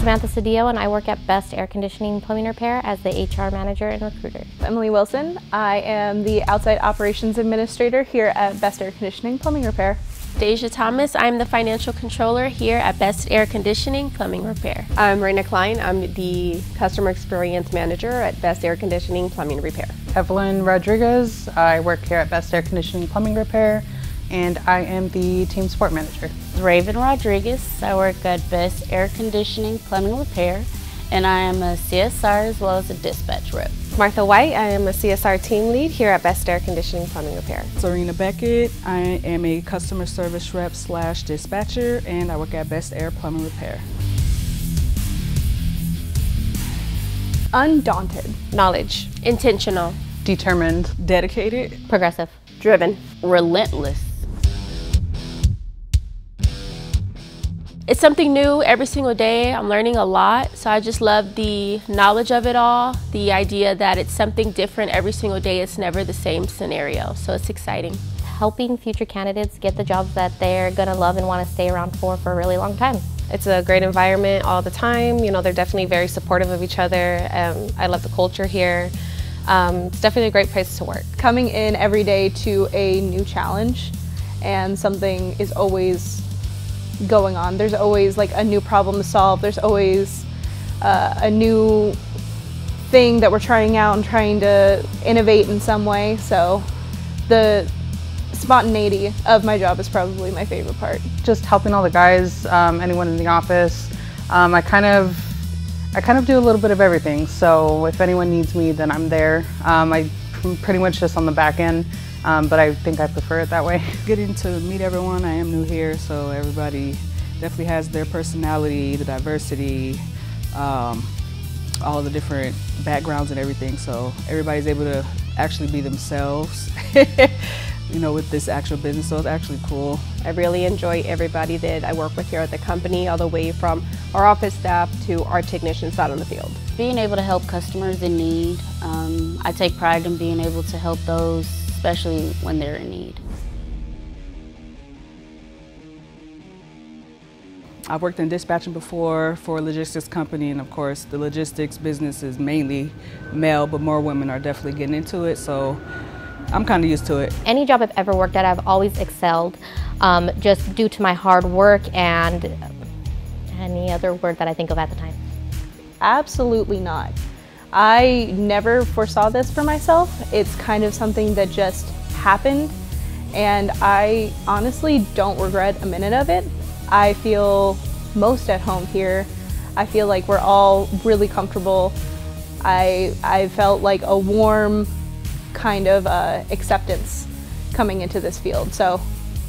Samantha Cedillo, and I work at Best Air Conditioning Plumbing Repair as the HR manager and recruiter. Emily Wilson. I am the outside operations administrator here at Best Air Conditioning Plumbing Repair. Deja Thomas. I'm the financial controller here at Best Air Conditioning Plumbing Repair. I'm Raina Klein. I'm the customer experience manager at Best Air Conditioning Plumbing Repair. Evelyn Rodriguez. I work here at Best Air Conditioning Plumbing Repair, and I am the team support manager. Raven Rodriguez. I work at Best Air Conditioning Plumbing Repair, and I am a CSR as well as a dispatch rep. Martha White. I am a CSR team lead here at Best Air Conditioning Plumbing Repair. Serena Beckett. I am a customer service rep / dispatcher, and I work at Best Air Plumbing Repair. Undaunted. Knowledge. Intentional. Determined. Dedicated. Progressive. Driven. Relentless. It's something new every single day. I'm learning a lot, so I just love the knowledge of it all, the idea that it's something different every single day. It's never the same scenario, so it's exciting. Helping future candidates get the jobs that they're gonna love and want to stay around for a really long time. It's a great environment all the time. You know, they're definitely very supportive of each other. I love the culture here. It's definitely a great place to work. Coming in every day to a new challenge, and something is always going on. There's always like a new problem to solve. There's always a new thing that we're trying out and trying to innovate in some way. So the spontaneity of my job is probably my favorite part. Just helping all the guys, anyone in the office. I kind of do a little bit of everything. So if anyone needs me, then I'm there. I'm pretty much just on the back end. But I think I prefer it that way. Getting to meet everyone. I am new here, so everybody definitely has their personality, the diversity, all the different backgrounds and everything. So everybody's able to actually be themselves, you know, with this actual business. So it's actually cool. I really enjoy everybody that I work with here at the company, all the way from our office staff to our technicians out on the field. Being able to help customers in need, I take pride in being able to help those, especially when they're in need. I've worked in dispatching before for a logistics company, and of course the logistics business is mainly male, but more women are definitely getting into it, so I'm kind of used to it. Any job I've ever worked at, I've always excelled, just due to my hard work and any other word that I think of at the time. Absolutely not. I never foresaw this for myself. It's kind of something that just happened, and I honestly don't regret a minute of it. I feel most at home here. I feel like we're all really comfortable. I felt like a warm kind of acceptance coming into this field, so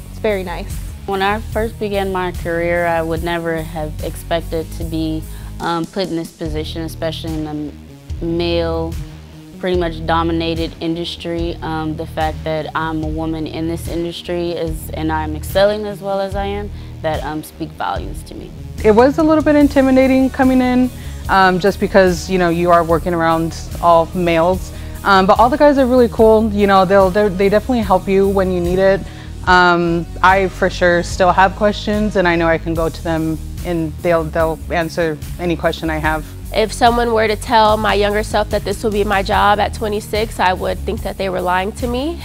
it's very nice. When I first began my career, I would never have expected to be put in this position, especially in a male, pretty much dominated industry. The fact that I'm a woman in this industry and I'm excelling as well as I am, that speak volumes to me. It was a little bit intimidating coming in, just because, you know, you are working around all males. But all the guys are really cool. You know, they definitely help you when you need it. I for sure still have questions, and I know I can go to them and they'll answer any question I have. If someone were to tell my younger self that this would be my job at 26, I would think that they were lying to me.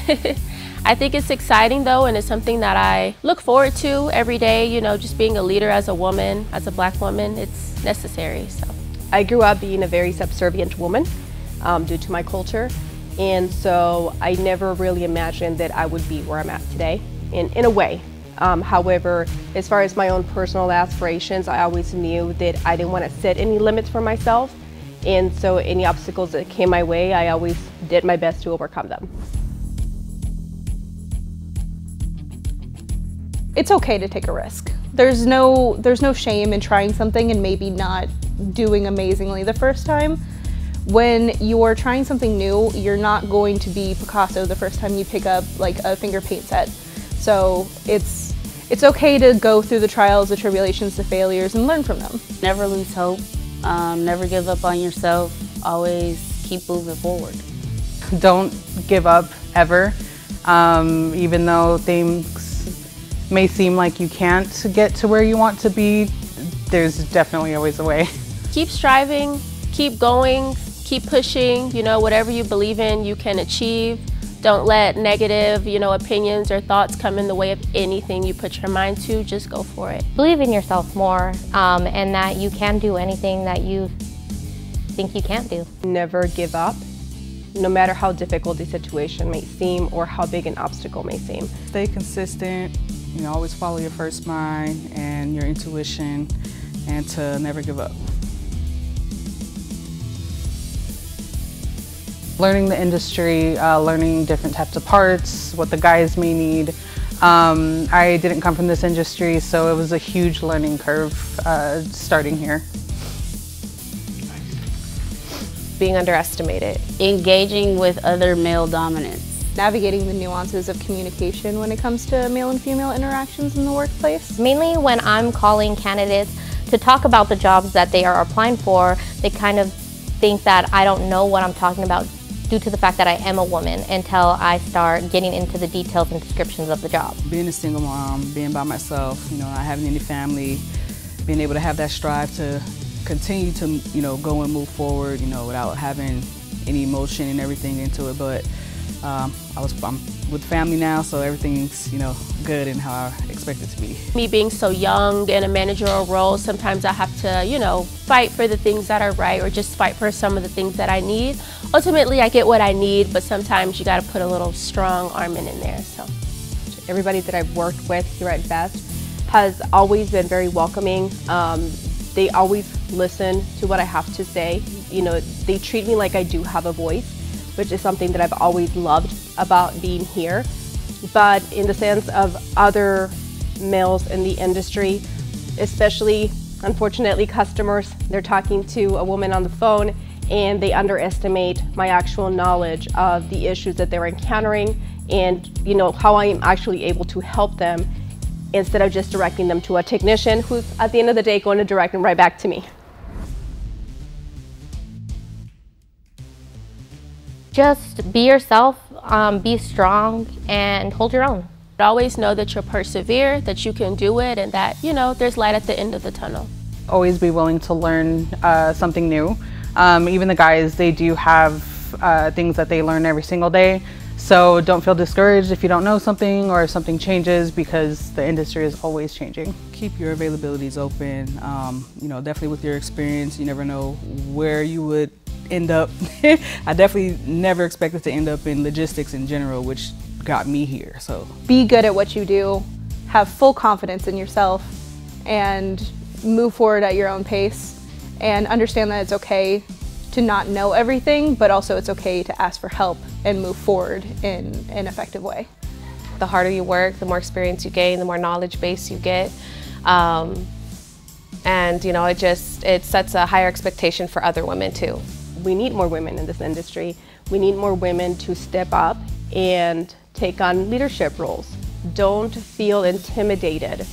I think it's exciting though, and it's something that I look forward to every day. You know, just being a leader as a woman, as a black woman, it's necessary. So I grew up being a very subservient woman due to my culture, and so I never really imagined that I would be where I'm at today, in a way. However, as far as my own personal aspirations, I always knew that I didn't want to set any limits for myself, and so any obstacles that came my way, I always did my best to overcome them. It's okay to take a risk. There's no shame in trying something and maybe not doing amazingly the first time. When you're trying something new, you're not going to be Picasso the first time you pick up like a finger paint set. So it's okay to go through the trials, the tribulations, the failures, and learn from them. Never lose hope, never give up on yourself, always keep moving forward. Don't give up ever, even though things may seem like you can't get to where you want to be, there's definitely always a way. keep striving, keep going, keep pushing, you know, whatever you believe in, you can achieve. Don't let negative, you know, opinions or thoughts come in the way of anything you put your mind to. Just go for it. Believe in yourself more, and that you can do anything that you think you can't do. Never give up, no matter how difficult the situation may seem or how big an obstacle may seem. Stay consistent, you know, always follow your first mind and your intuition, and to never give up. Learning the industry, learning different types of parts, what the guys may need. I didn't come from this industry, so it was a huge learning curve starting here. Being underestimated. Engaging with other male dominance. Navigating the nuances of communication when it comes to male and female interactions in the workplace. Mainly when I'm calling candidates to talk about the jobs that they are applying for, they kind of think that I don't know what I'm talking about due to the fact that I am a woman until I start getting into the details and descriptions of the job. Being a single mom, being by myself, you know, not having any family, being able to have that strive to continue to, you know, go and move forward, you know, without having any emotion and everything into it. But I'm with family now, so everything's, you know, good and how I expect it to be. Me being so young in a managerial role, sometimes I have to, you know, fight for the things that are right or just fight for some of the things that I need. Ultimately, I get what I need, but sometimes you got to put a little strong arming in there. So, everybody that I've worked with here at Best has always been very welcoming. They always listen to what I have to say. You know, they treat me like I do have a voice, which is something that I've always loved about being here. But in the sense of other males in the industry, especially, unfortunately, customers, they're talking to a woman on the phone and they underestimate my actual knowledge of the issues that they're encountering and, you know, how I am actually able to help them instead of just directing them to a technician who's at the end of the day going to direct them right back to me. Just be yourself, be strong, and hold your own. Always know that you'll persevere, that you can do it, and that, you know, there's light at the end of the tunnel. Always be willing to learn something new. Even the guys, they do have things that they learn every single day. So don't feel discouraged if you don't know something or if something changes, because the industry is always changing. Keep your availabilities open. You know, definitely with your experience, you never know where you would end up. I definitely never expected to end up in logistics in general, which got me here. So Be good at what you do, have full confidence in yourself, and move forward at your own pace, and understand that it's okay to not know everything, but also it's okay to ask for help and move forward in an effective way. The harder you work, the more experience you gain, the more knowledge base you get. And you know, it sets a higher expectation for other women too. We need more women in this industry. We need more women to step up and take on leadership roles. Don't feel intimidated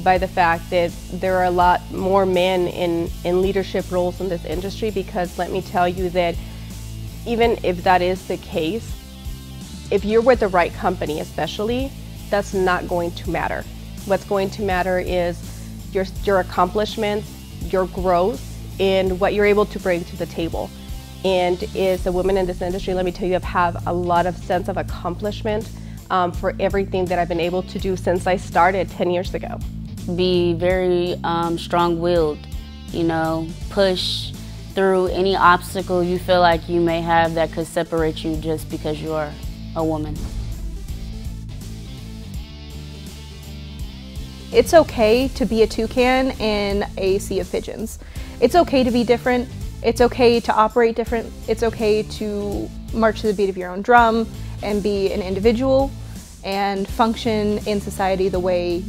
by the fact that there are a lot more men in leadership roles in this industry, because let me tell you that even if that is the case, if you're with the right company especially, that's not going to matter. What's going to matter is your accomplishments, your growth, and what you're able to bring to the table. And as a woman in this industry, let me tell you, I've had a lot of sense of accomplishment for everything that I've been able to do since I started 10 years ago. Be very strong-willed, you know, push through any obstacle you feel like you may have that could separate you just because you are a woman. It's okay to be a toucan in a sea of pigeons. It's okay to be different. It's okay to operate different. It's okay to march to the beat of your own drum and be an individual and function in society the way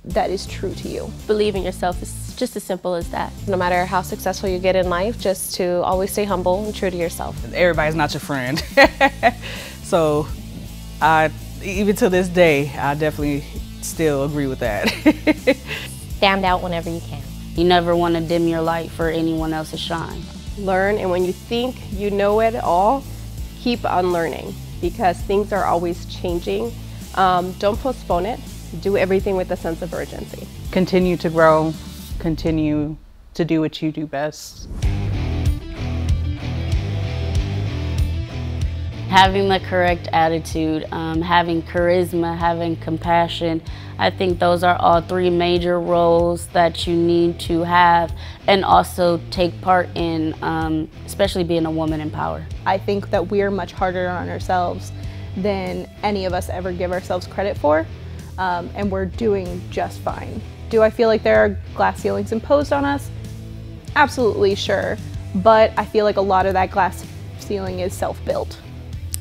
that is true to you. Believe in yourself. It's just as simple as that. No matter how successful you get in life, just to always stay humble and true to yourself. everybody's not your friend. So even to this day, I definitely still agree with that. Stand out whenever you can. You never want to dim your light for anyone else's shine. Learn, and when you think you know it all, keep unlearning, because things are always changing. Don't postpone it. Do everything with a sense of urgency. Continue to grow, continue to do what you do best. Having the correct attitude, having charisma, having compassion, I think those are all three major roles that you need to have and also take part in, especially being a woman in power. I think that we're much harder on ourselves than any of us ever give ourselves credit for, and we're doing just fine. Do I feel like there are glass ceilings imposed on us? Absolutely, sure, but I feel like a lot of that glass ceiling is self-built.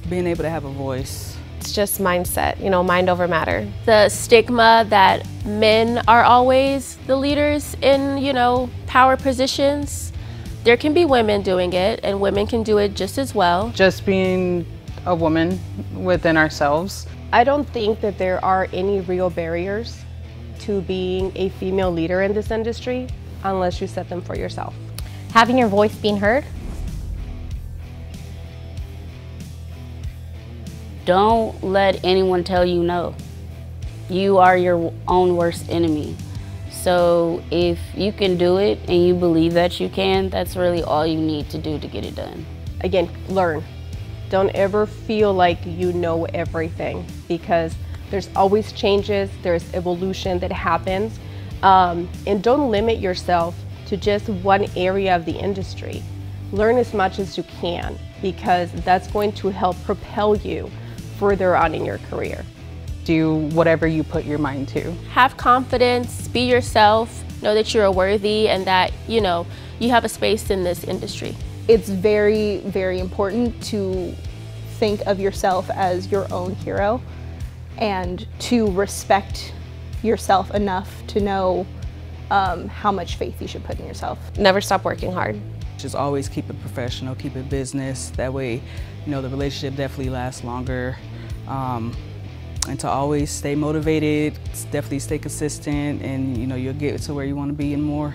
Being able to have a voice. It's just mindset, you know, mind over matter. The stigma that men are always the leaders in, you know, power positions. There can be women doing it, and women can do it just as well. Just being a woman within ourselves. I don't think that there are any real barriers to being a female leader in this industry unless you set them for yourself. Having your voice being heard. Don't let anyone tell you no. You are your own worst enemy. So if you can do it and you believe that you can, that's really all you need to do to get it done. Again, learn. Don't ever feel like you know everything, because there's always changes, there's evolution that happens, and don't limit yourself to just one area of the industry. Learn as much as you can, because that's going to help propel you further on in your career. Do whatever you put your mind to. Have confidence, be yourself, know that you're worthy and that, you know, you have a space in this industry. It's very, very important to think of yourself as your own hero and to respect yourself enough to know how much faith you should put in yourself. Never stop working hard. Just always keep it professional, keep it business. That way, you know, the relationship definitely lasts longer. And to always stay motivated, definitely stay consistent, and you know, you'll get to where you want to be and more.